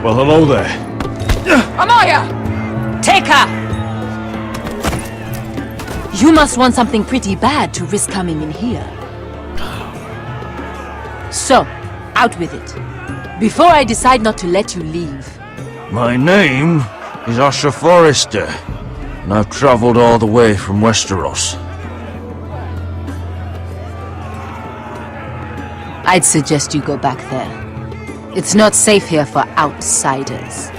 Well, hello there. Amaya! Take her! You must want something pretty bad to risk coming in here. So, out with it. Before I decide not to let you leave. My name is Asher Forrester, and I've traveled all the way from Westeros. I'd suggest you go back there. It's not safe here for outsiders.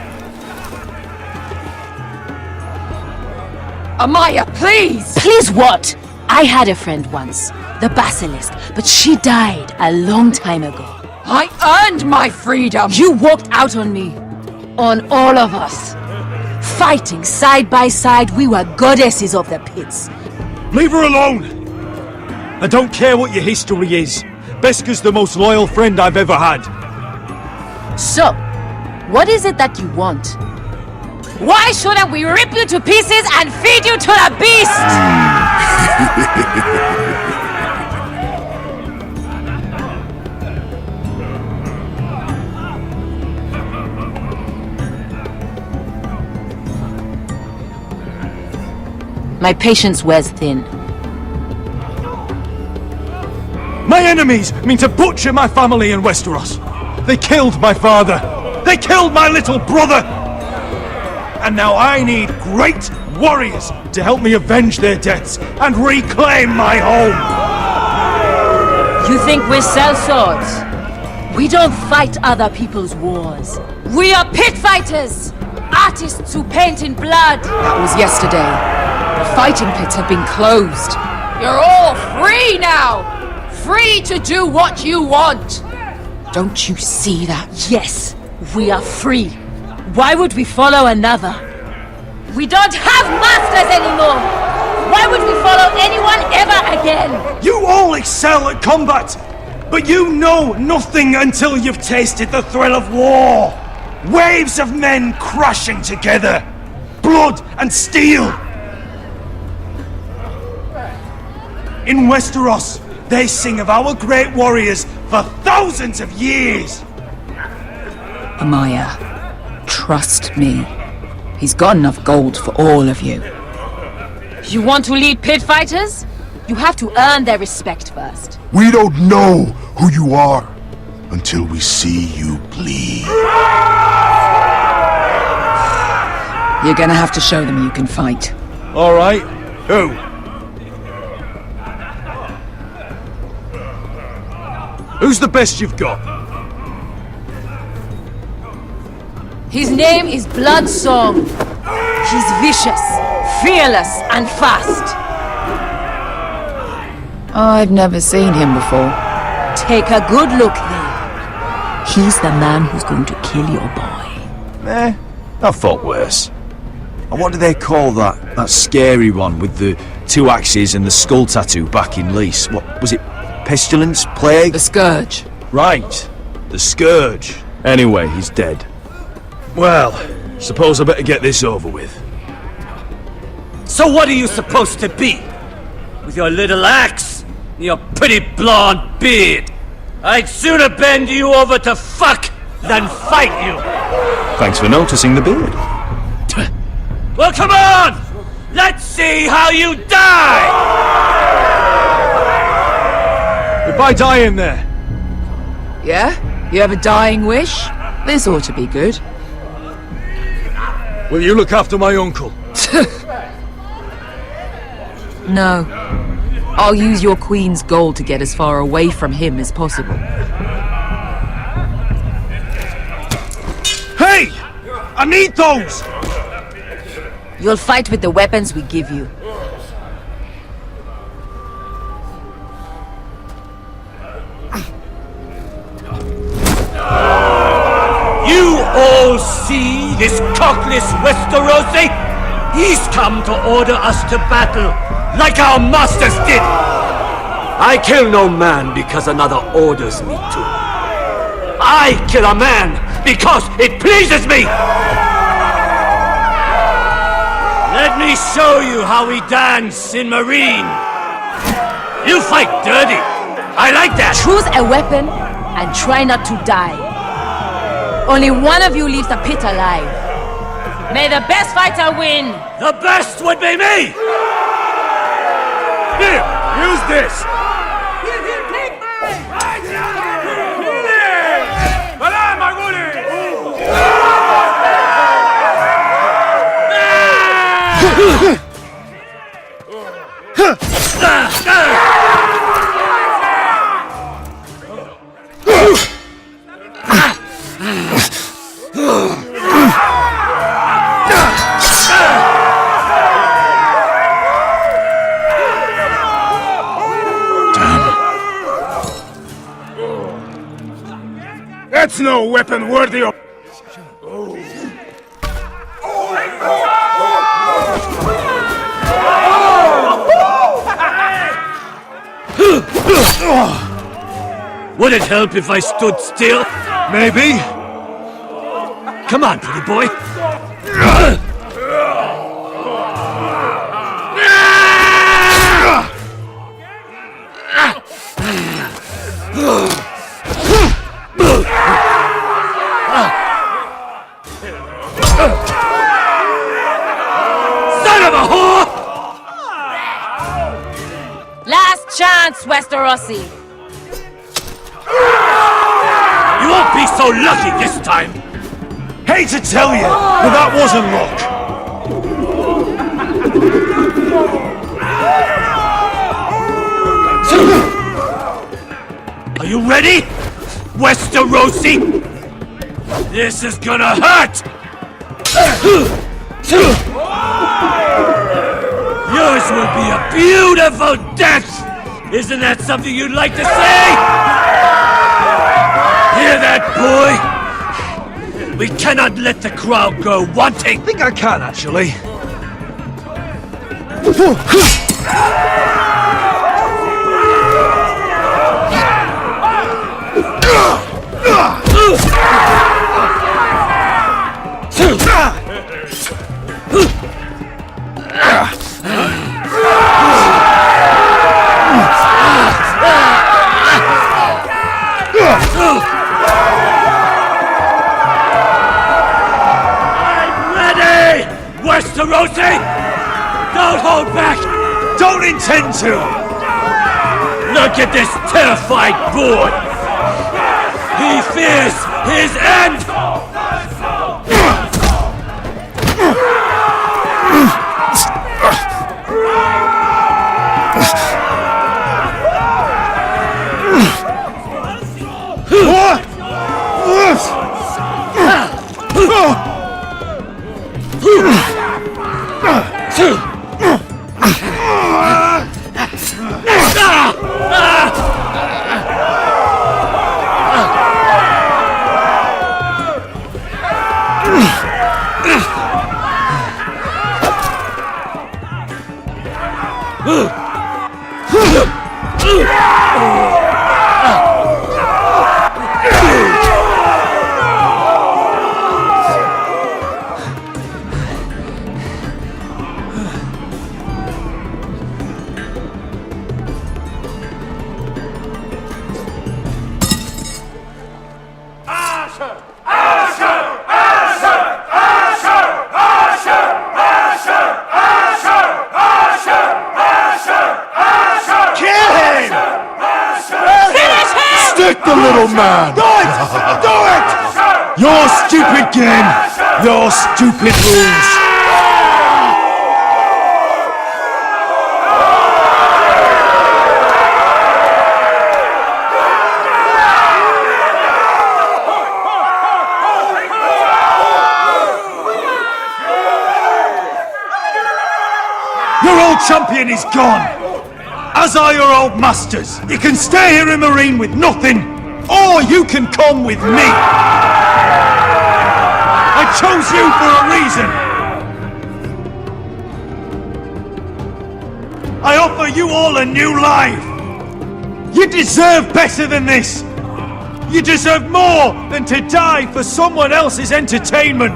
Amaya, please! Please what? I had a friend once, the Basilisk, but she died a long time ago. I earned my freedom! You walked out on me. On all of us. Fighting side by side, we were goddesses of the pits. Leave her alone! I don't care what your history is. Beskha's the most loyal friend I've ever had. So, what is it that you want? Why shouldn't we rip you to pieces and feed you to the beast? My patience wears thin. My enemies mean to butcher my family in Westeros. They killed my father. They killed my little brother. And now I need great warriors to help me avenge their deaths and reclaim my home. You think we sell swords? We don't fight other people's wars. We are pit fighters! Artists who paint in blood. That was yesterday. The fighting pits have been closed. You're all free now! Free to do what you want! Don't you see that? Yes, we are free. Why would we follow another? We don't have masters anymore! Why would we follow anyone ever again? You all excel at combat, but you know nothing until you've tasted the thrill of war. Waves of men crashing together. Blood and steel. In Westeros, they sing of our great warriors for thousands of years. Amaya, trust me. He's got enough gold for all of you. You want to lead pit fighters? You have to earn their respect first. We don't know who you are until we see you bleed. You're gonna have to show them you can fight. All right. Who? Who's the best you've got? His name is Bloodsong. He's vicious, fearless, and fast. I've never seen him before. Take a good look then. He's the man who's going to kill your boy. I thought worse. And what do they call that scary one with the 2 axes and the skull tattoo back in Lease? What was it? Pestilence? Plague? The Scourge. Right. The Scourge. Anyway, he's dead. Well, suppose I better get this over with. So what are you supposed to be? With your little axe and your pretty blonde beard? I'd sooner bend you over to fuck than fight you. Thanks for noticing the beard. Well, come on! Let's see how you die! Goodbye, dying there. Yeah? You have a dying wish? This ought to be good. Will you look after my uncle? No. I'll use your queen's gold to get as far away from him as possible. Hey! I need those! You'll fight with the weapons we give you. You all see this cockless Westerosi? He's come to order us to battle, like our masters did! I kill no man because another orders me to. I kill a man because it pleases me! Let me show you how we dance in Marine. You fight dirty. I like that. Choose a weapon and try not to die. Only one of you leaves the pit alive. May the best fighter win! The best would be me! Here, use this! That's no weapon worthy of... Would it help if I stood still? Maybe. Come on, pretty boy. Son of a whore! Last chance, Westerosi. You won't be so lucky this time. Hate to tell you, but that wasn't luck. Are you ready, Westerosi? This is gonna hurt! Yours will be a beautiful death! Isn't that something you'd like to say? Hear that, boy? We cannot let the crowd go wanting! I think I can, actually. I'm ready! Westerosi! Don't hold back! Don't intend to! Look at this terrified boy! He fears his end! Stick the little man! Do it! Do it! Your stupid game! Your stupid rules! Your old champion is gone! As are your old masters. You can stay here in Marine with nothing, or you can come with me. I chose you for a reason. I offer you all a new life. You deserve better than this. You deserve more than to die for someone else's entertainment.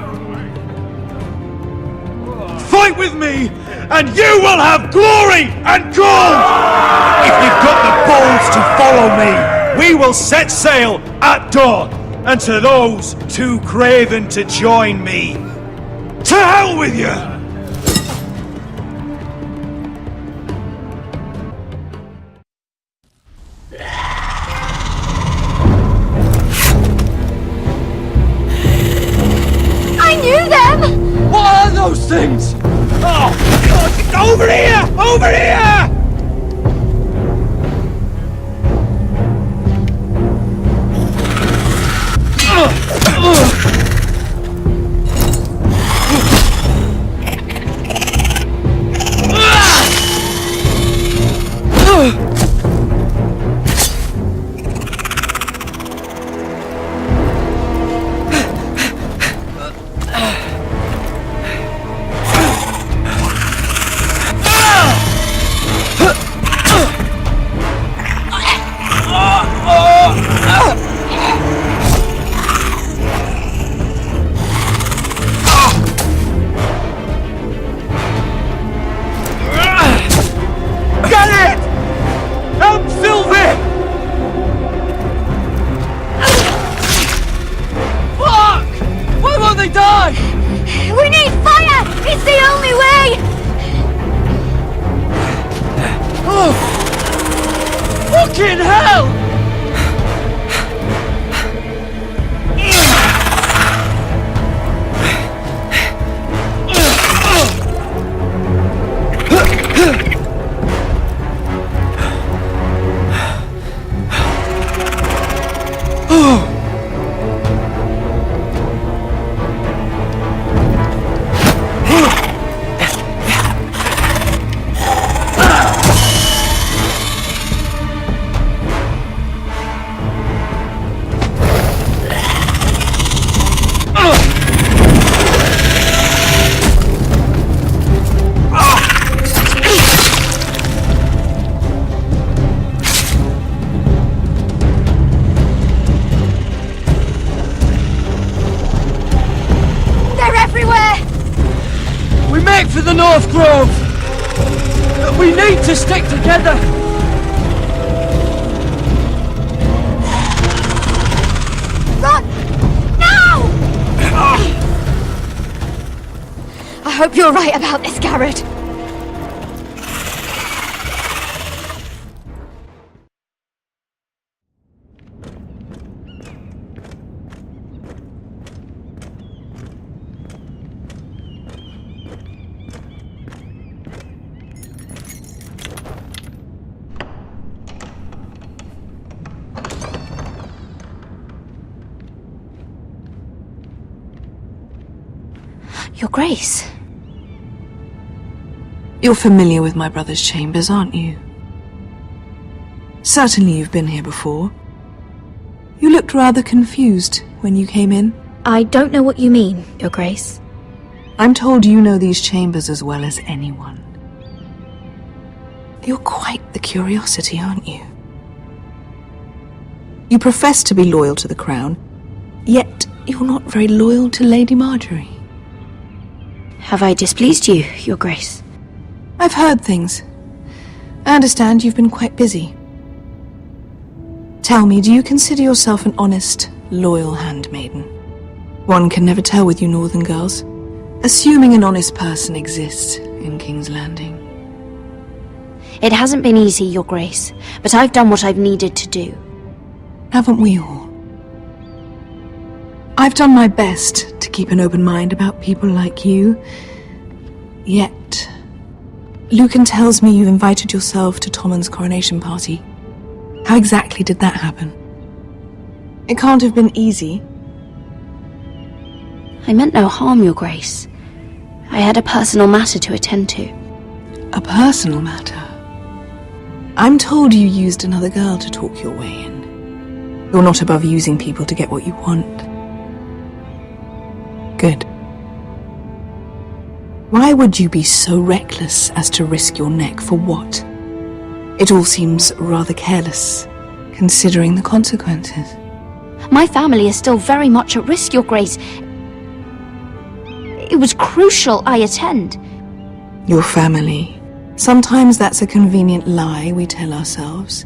Fight with with me, and you will have glory and gold! If you've got the balls to follow me, we will set sail at dawn. And to those too craven to join me, to hell with you! I knew them! What are those things? Oh, God, over here! Over here! We need fire! It's the only way! Oh! Fucking hell! For the North Grove! We need to stick together! Run! Now! I hope you're right about this, Garrett. Your Grace. You're familiar with my brother's chambers, aren't you? Certainly you've been here before. You looked rather confused when you came in. I don't know what you mean, Your Grace. I'm told you know these chambers as well as anyone. You're quite the curiosity, aren't you? You profess to be loyal to the crown, yet you're not very loyal to Lady Marjorie. Have I displeased you, Your Grace? I've heard things. I understand you've been quite busy. Tell me, do you consider yourself an honest, loyal handmaiden? One can never tell with you northern girls. Assuming an honest person exists in King's Landing. It hasn't been easy, Your Grace, but I've done what I've needed to do. Haven't we all? I've done my best to keep an open mind about people like you. Yet, Lucan tells me you invited yourself to Tommen's coronation party. How exactly did that happen? It can't have been easy. I meant no harm, Your Grace. I had a personal matter to attend to. A personal matter? I'm told you used another girl to talk your way in. You're not above using people to get what you want. Good. Why would you be so reckless as to risk your neck for what? It all seems rather careless, considering the consequences. My family is still very much at risk, Your Grace. It was crucial I attend. Your family. Sometimes that's a convenient lie we tell ourselves.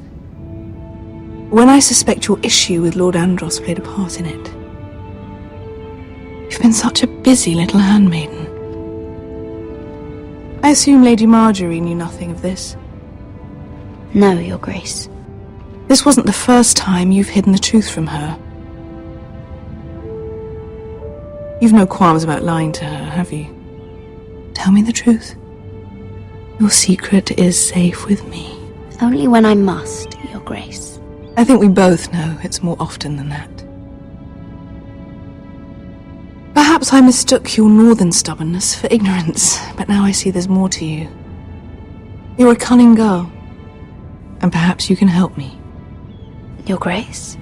When I suspect your issue with Lord Andros played a part in it. You've been such a busy little handmaiden. I assume Lady Marjorie knew nothing of this. No, Your Grace. This wasn't the first time you've hidden the truth from her. You've no qualms about lying to her, have you? Tell me the truth. Your secret is safe with me. Only when I must, Your Grace. I think we both know it's more often than that. Perhaps I mistook your northern stubbornness for ignorance, but now I see there's more to you. You're a cunning girl, and perhaps you can help me. Your Grace?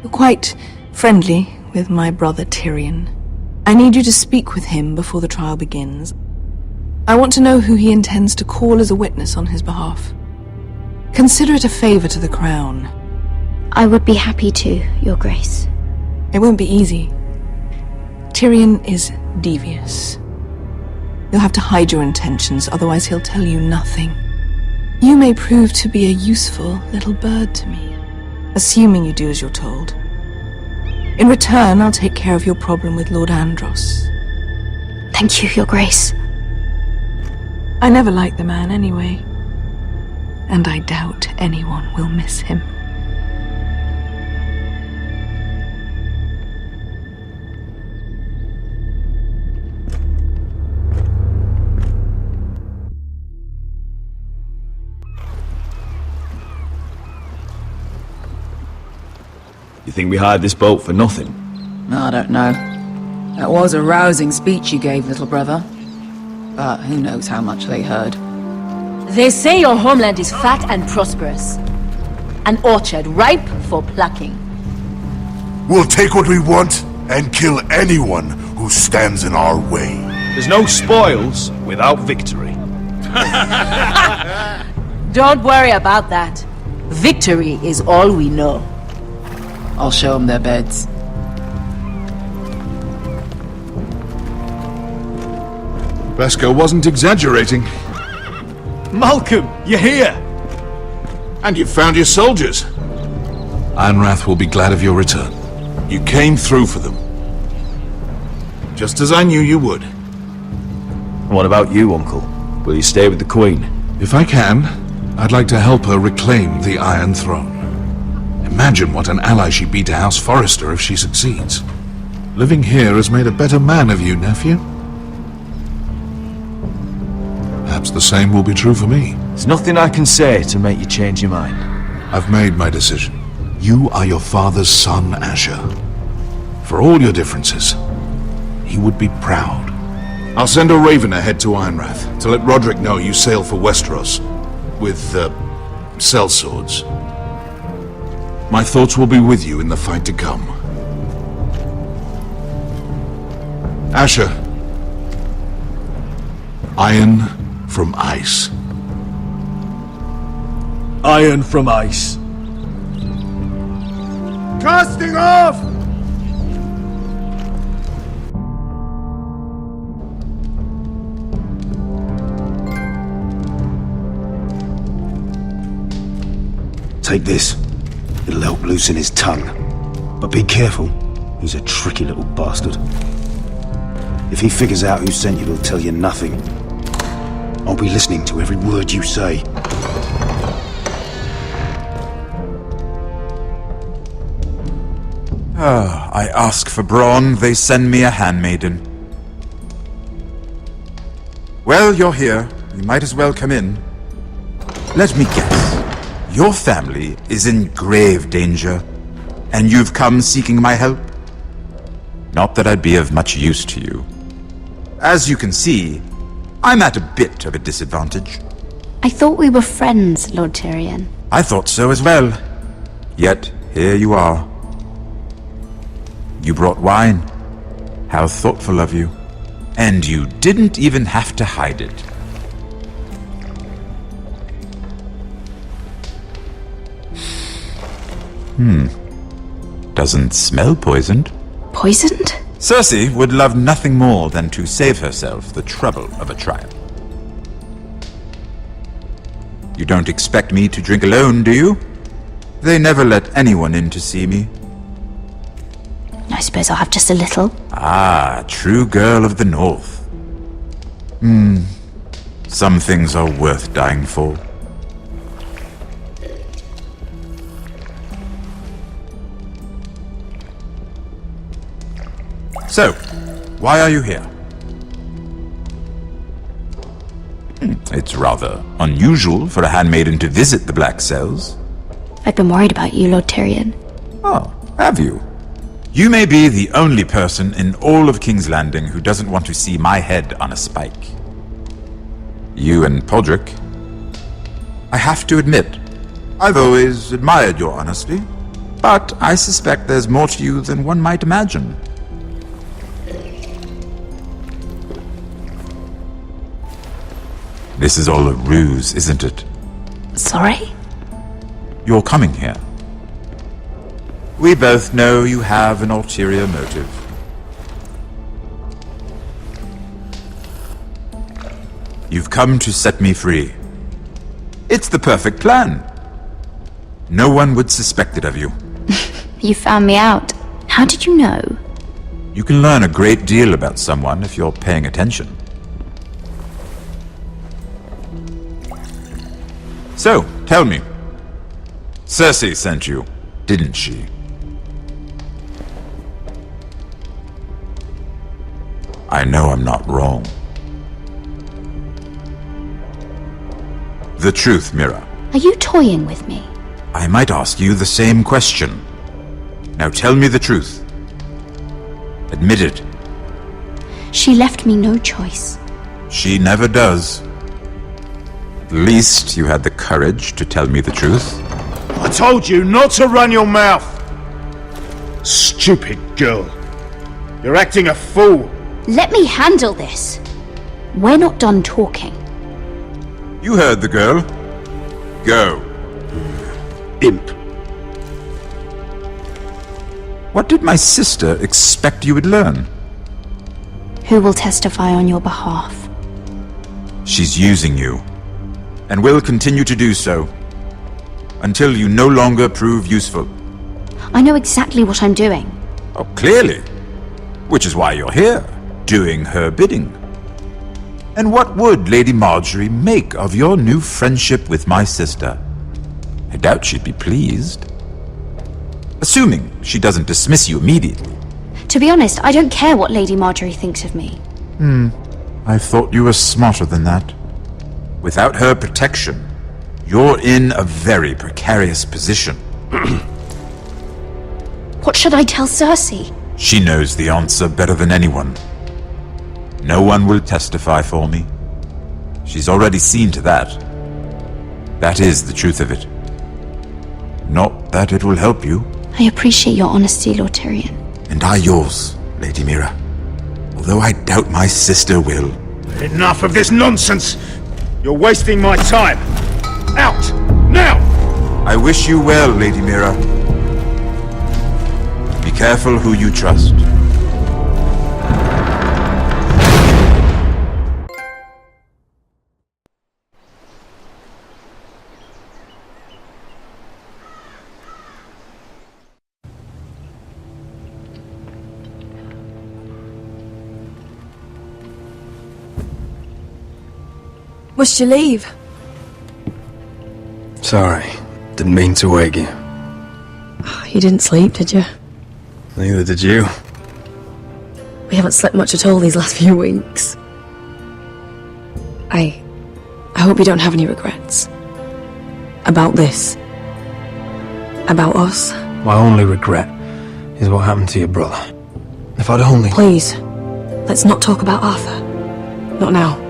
You're quite friendly with my brother Tyrion. I need you to speak with him before the trial begins. I want to know who he intends to call as a witness on his behalf. Consider it a favor to the crown. I would be happy to, Your Grace. It won't be easy. Tyrion is devious. You'll have to hide your intentions, otherwise he'll tell you nothing. You may prove to be a useful little bird to me, assuming you do as you're told. In return, I'll take care of your problem with Lord Andros. Thank you, Your Grace. I never liked the man anyway, and I doubt anyone will miss him. You think we hired this boat for nothing? I don't know. That was a rousing speech you gave, little brother. But who knows how much they heard. They say your homeland is fat and prosperous. An orchard ripe for plucking. We'll take what we want and kill anyone who stands in our way. There's no spoils without victory. Don't worry about that. Victory is all we know. I'll show them their beds. Beskar wasn't exaggerating. Malcolm, you're here! And you've found your soldiers. Ironrath will be glad of your return. You came through for them. Just as I knew you would. What about you, Uncle? Will you stay with the Queen? If I can, I'd like to help her reclaim the Iron Throne. Imagine what an ally she'd be to House Forrester if she succeeds. Living here has made a better man of you, nephew. Perhaps the same will be true for me. There's nothing I can say to make you change your mind. I've made my decision. You are your father's son, Asher. For all your differences, he would be proud. I'll send a raven ahead to Ironrath to let Roderick know you sail for Westeros with, sellswords. My thoughts will be with you in the fight to come. Asher. Iron from ice. Iron from ice. Casting off! Take this. It'll help loosen his tongue. But be careful. He's a tricky little bastard. If he figures out who sent you, he'll tell you nothing. I'll be listening to every word you say. I ask for brawn, they send me a handmaiden. Well, you're here. You might as well come in. Let me guess. Your family is in grave danger, and you've come seeking my help? Not that I'd be of much use to you. As you can see, I'm at a bit of a disadvantage. I thought we were friends, Lord Tyrion. I thought so as well. Yet, here you are. You brought wine. How thoughtful of you. And you didn't even have to hide it. Doesn't smell poisoned. Poisoned? Cersei would love nothing more than to save herself the trouble of a trial. You don't expect me to drink alone, do you? They never let anyone in to see me. I suppose I'll have just a little. Ah, true girl of the North. Some things are worth dying for. So, why are you here? It's rather unusual for a handmaiden to visit the Black Cells. I've been worried about you, Lord Tyrion. Oh, have you? You may be the only person in all of King's Landing who doesn't want to see my head on a spike. You and Podrick. I have to admit, I've always admired your honesty, but I suspect there's more to you than one might imagine. This is all a ruse, isn't it? Sorry? You're coming here. We both know you have an ulterior motive. You've come to set me free. It's the perfect plan. No one would suspect it of you. You found me out. How did you know? You can learn a great deal about someone if you're paying attention. So, tell me. Cersei sent you, didn't she? I know I'm not wrong. The truth, Mira. Are you toying with me? I might ask you the same question. Now tell me the truth. Admit it. She left me no choice. She never does. At least you had the courage to tell me the truth. I told you not to run your mouth! Stupid girl. You're acting a fool. Let me handle this. We're not done talking. You heard the girl. Go. Imp. What did my sister expect you would learn? Who will testify on your behalf? She's using you, and will continue to do so, until you no longer prove useful. I know exactly what I'm doing. Oh, clearly. Which is why you're here, doing her bidding. And what would Lady Marjorie make of your new friendship with my sister? I doubt she'd be pleased. Assuming she doesn't dismiss you immediately. To be honest, I don't care what Lady Marjorie thinks of me. I thought you were smarter than that. Without her protection, you're in a very precarious position. What should I tell Cersei? She knows the answer better than anyone. No one will testify for me. She's already seen to that. That is the truth of it. Not that it will help you. I appreciate your honesty, Lord Tyrion. And I yours, Lady Mira. Although I doubt my sister will. Enough of this nonsense! You're wasting my time! Out! Now! I wish you well, Lady Mira. Be careful who you trust. Must you leave? Sorry, didn't mean to wake you. You didn't sleep, did you? Neither did you. We haven't slept much at all these last few weeks. I hope you don't have any regrets. About this. About us. My only regret is what happened to your brother. If I'd only... Please, let's not talk about Arthur. Not now.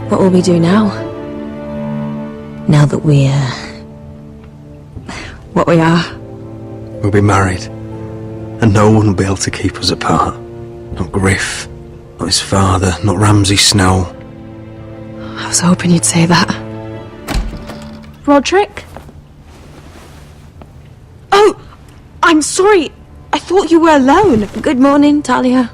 What will we do now? Now that we're... what we are? We'll be married. And no one will be able to keep us apart. Not Griff, not his father, not Ramsay Snow. I was hoping you'd say that. Roderick? I'm sorry. I thought you were alone. Good morning, Talia.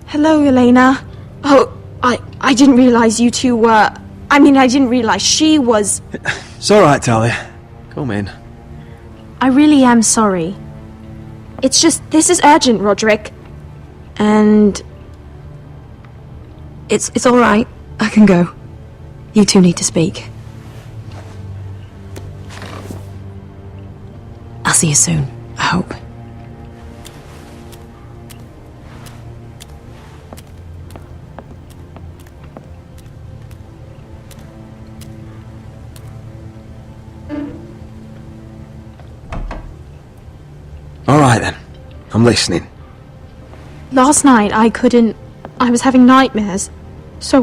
Hello, Elena. Oh, I didn't realize you two were... I mean, I didn't realize she was... It's alright, Talia. Come in. I really am sorry. It's just, this is urgent, Roderick. And... It's alright. I can go. You two need to speak. I'll see you soon, I hope. Alright then. I'm listening. Last night, I was having nightmares. So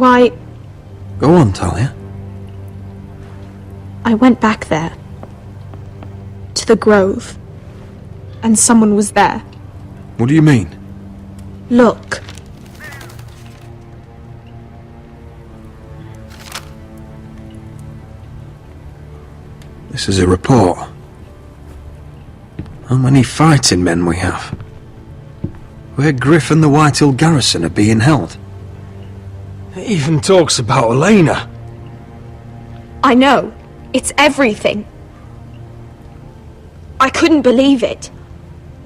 Go on, Talia. I went back there. To the grove. And someone was there. What do you mean? Look. This is a report. How many fighting men we have? Where Griff and the Whitehill garrison are being held. It even talks about Elena. I know. It's everything. I couldn't believe it.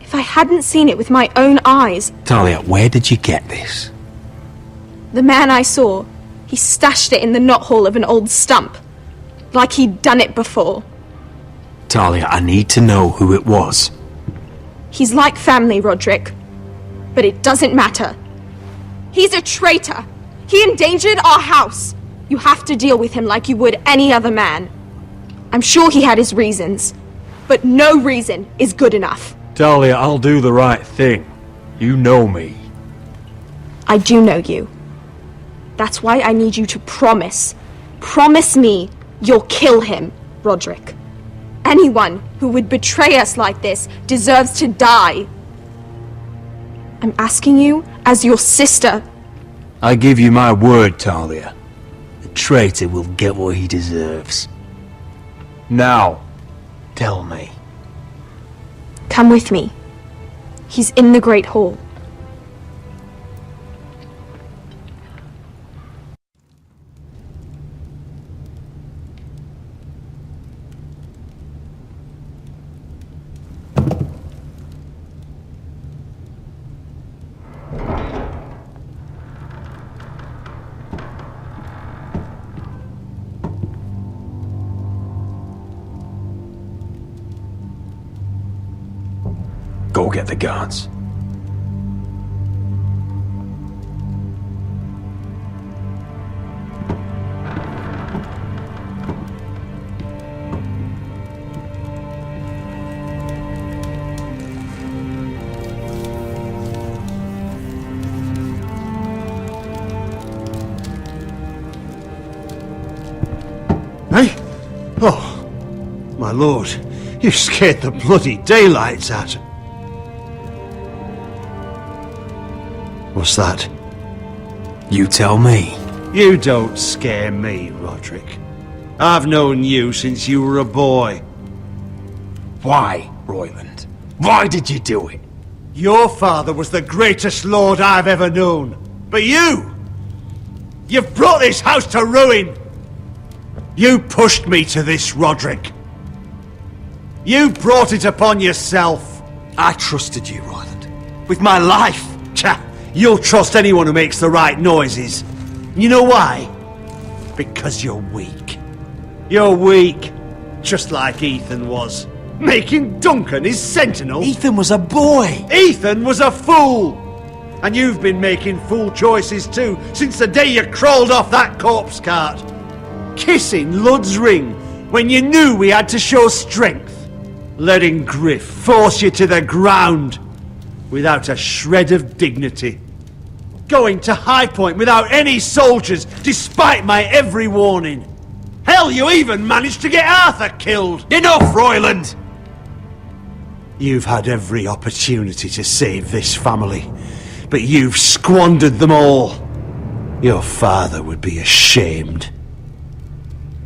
If I hadn't seen it with my own eyes... Talia, where did you get this? The man I saw, he stashed it in the knothole of an old stump. Like he'd done it before. Talia, I need to know who it was. He's like family, Roderick. But it doesn't matter. He's a traitor. He endangered our house. You have to deal with him like you would any other man. I'm sure he had his reasons. But no reason is good enough. Talia, I'll do the right thing. You know me. I do know you. That's why I need you to promise. Promise me you'll kill him, Roderick. Anyone who would betray us like this deserves to die. I'm asking you as your sister. I give you my word, Talia. The traitor will get what he deserves. Now, tell me. Come with me. He's in the Great Hall. Go get the guards. Hey? Oh, my lord, you scared the bloody daylights out. What's that? You tell me. You don't scare me, Roderick. I've known you since you were a boy. Why, Royland? Why did you do it? Your father was the greatest lord I've ever known. But you've brought this house to ruin. You pushed me to this, Roderick. You brought it upon yourself. I trusted you, Royland. With my life. Cha! You'll trust anyone who makes the right noises. You know why? Because you're weak. You're weak. Just like Ethan was. Making Duncan his sentinel. Ethan was a boy. Ethan was a fool. And you've been making fool choices too, since the day you crawled off that corpse cart. Kissing Lud's ring when you knew we had to show strength. Letting Griff force you to the ground without a shred of dignity. Going to High Point without any soldiers, despite my every warning. Hell, you even managed to get Arthur killed! Enough, Royland! You've had every opportunity to save this family, but you've squandered them all. Your father would be ashamed.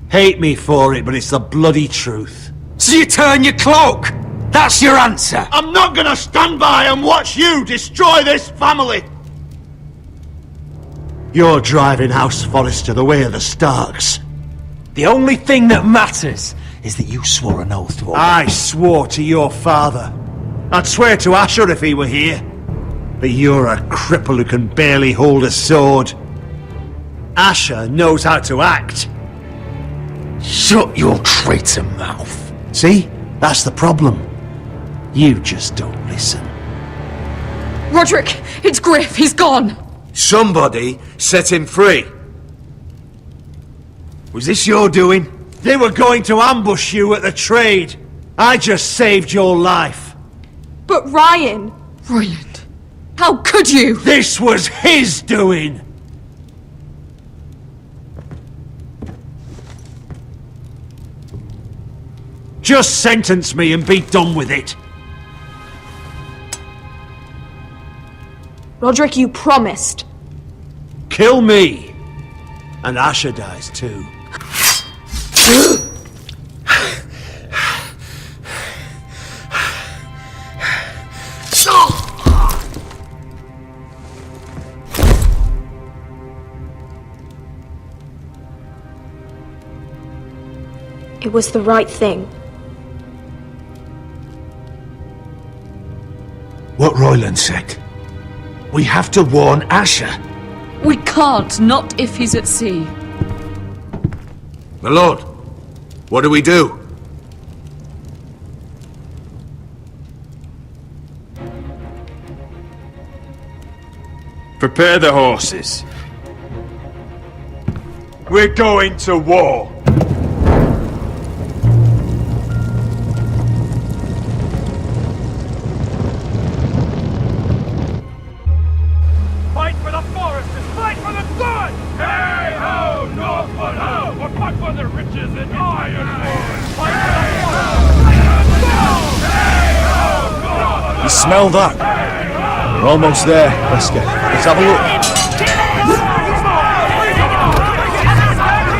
Hate me for it, but it's the bloody truth. So you turn your cloak! That's your answer! I'm not gonna stand by and watch you destroy this family! You're driving House Forrester the way of the Starks. The only thing that matters is that you swore an oath to obey. I swore to your father. I'd swear to Asher if he were here. But you're a cripple who can barely hold a sword. Asher knows how to act. Shut your traitor mouth. See? That's the problem. You just don't listen. Roderick, it's Griff. He's gone. Somebody set him free. Was this your doing? They were going to ambush you at the trade. I just saved your life. But Ryan... Brilliant. How could you? This was his doing. Just sentence me and be done with it. Roderick, you promised. Kill me. And Asher dies too. It was the right thing. What Royland said. We have to warn Asher. We can't, not if he's at sea. My lord, what do we do? Prepare the horses. We're going to war. Fight for the forest and fight for the sun! Hey-ho, Northwood-ho! Or fight for the riches and ironwood! Fight for the forest! You smell that? We're almost there, Wesker. Let's have a look.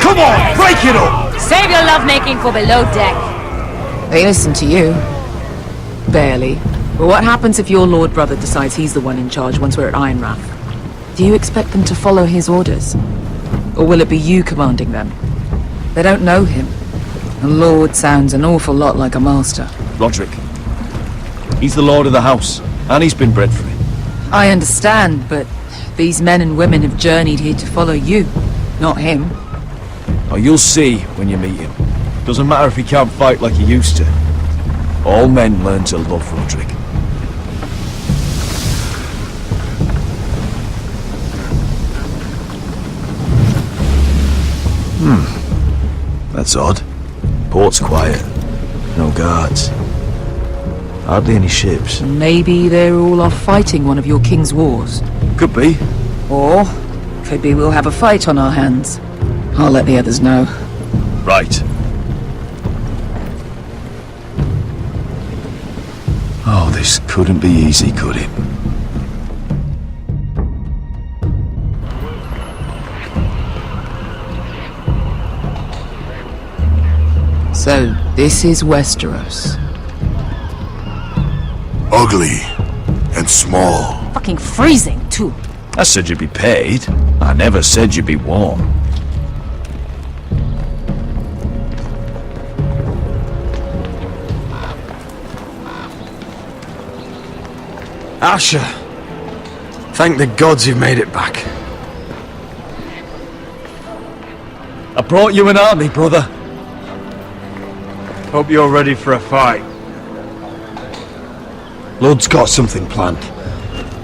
Come on, break it up! Save your lovemaking for below deck. They listen to you. Barely. But what happens if your lord brother decides he's the one in charge once we're at Ironrath? Do you expect them to follow his orders? Or will it be you commanding them? They don't know him. A lord sounds an awful lot like a master. Roderick. He's the lord of the house, and he's been bred for it. I understand, but these men and women have journeyed here to follow you, not him. Oh, you'll see when you meet him. Doesn't matter if he can't fight like he used to. All men learn to love Roderick. That's odd. Port's quiet. No guards. Hardly any ships. Maybe they're all off fighting one of your king's wars. Could be. Or could be we'll have a fight on our hands. I'll let the others know. Right. Oh, this couldn't be easy, could it? So, this is Westeros. Ugly and small. Fucking freezing, too. I said you'd be paid. I never said you'd be warm. Asher, thank the gods you've made it back. I brought you an army, brother. Hope you're ready for a fight. Lord's got something planned.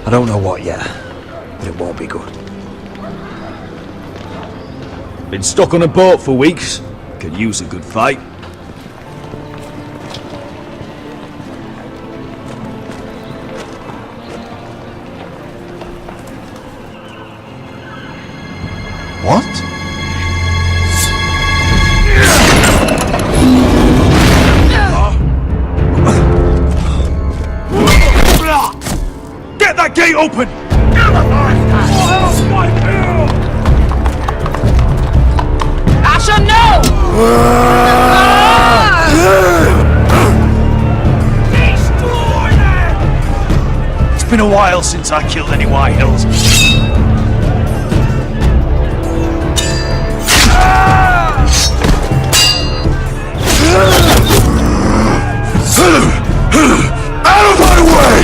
I don't know what yet, but it won't be good. Been stuck on a boat for weeks. Could use a good fight. What? Get that gate open! Asher, no! while since I killed any White Hills. Out of my way!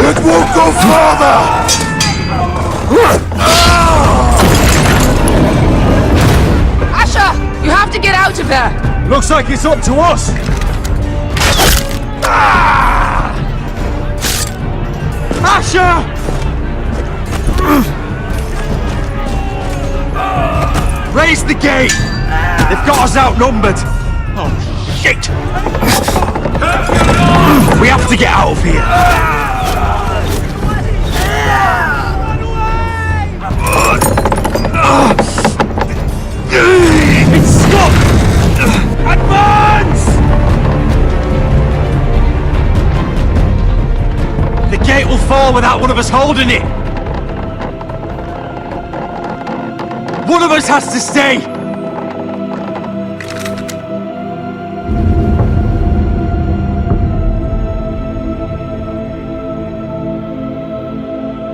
It won't go farther! Asher! You have to get out of there! Looks like it's up to us! Asher! Raise the gate! They've got us outnumbered! Oh, shit! We have to get out of here! It's stuck! Advance! The gate will fall without one of us holding it! One of us has to stay!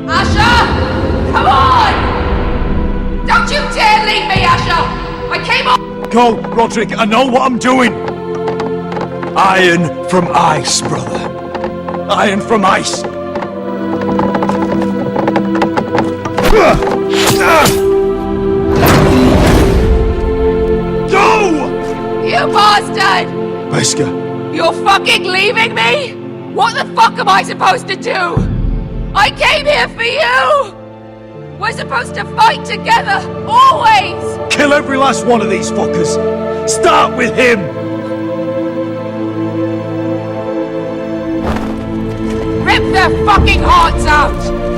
Asher! Come on! Don't you dare leave me, Asher! I came on... Go, Roderick, I know what I'm doing! Iron from ice, brother. Iron from ice. Go! You bastard! Wesker. You're fucking leaving me? What the fuck am I supposed to do? I came here for you! We're supposed to fight together, always! Kill every last one of these fuckers! Start with him! Rip their fucking hearts out!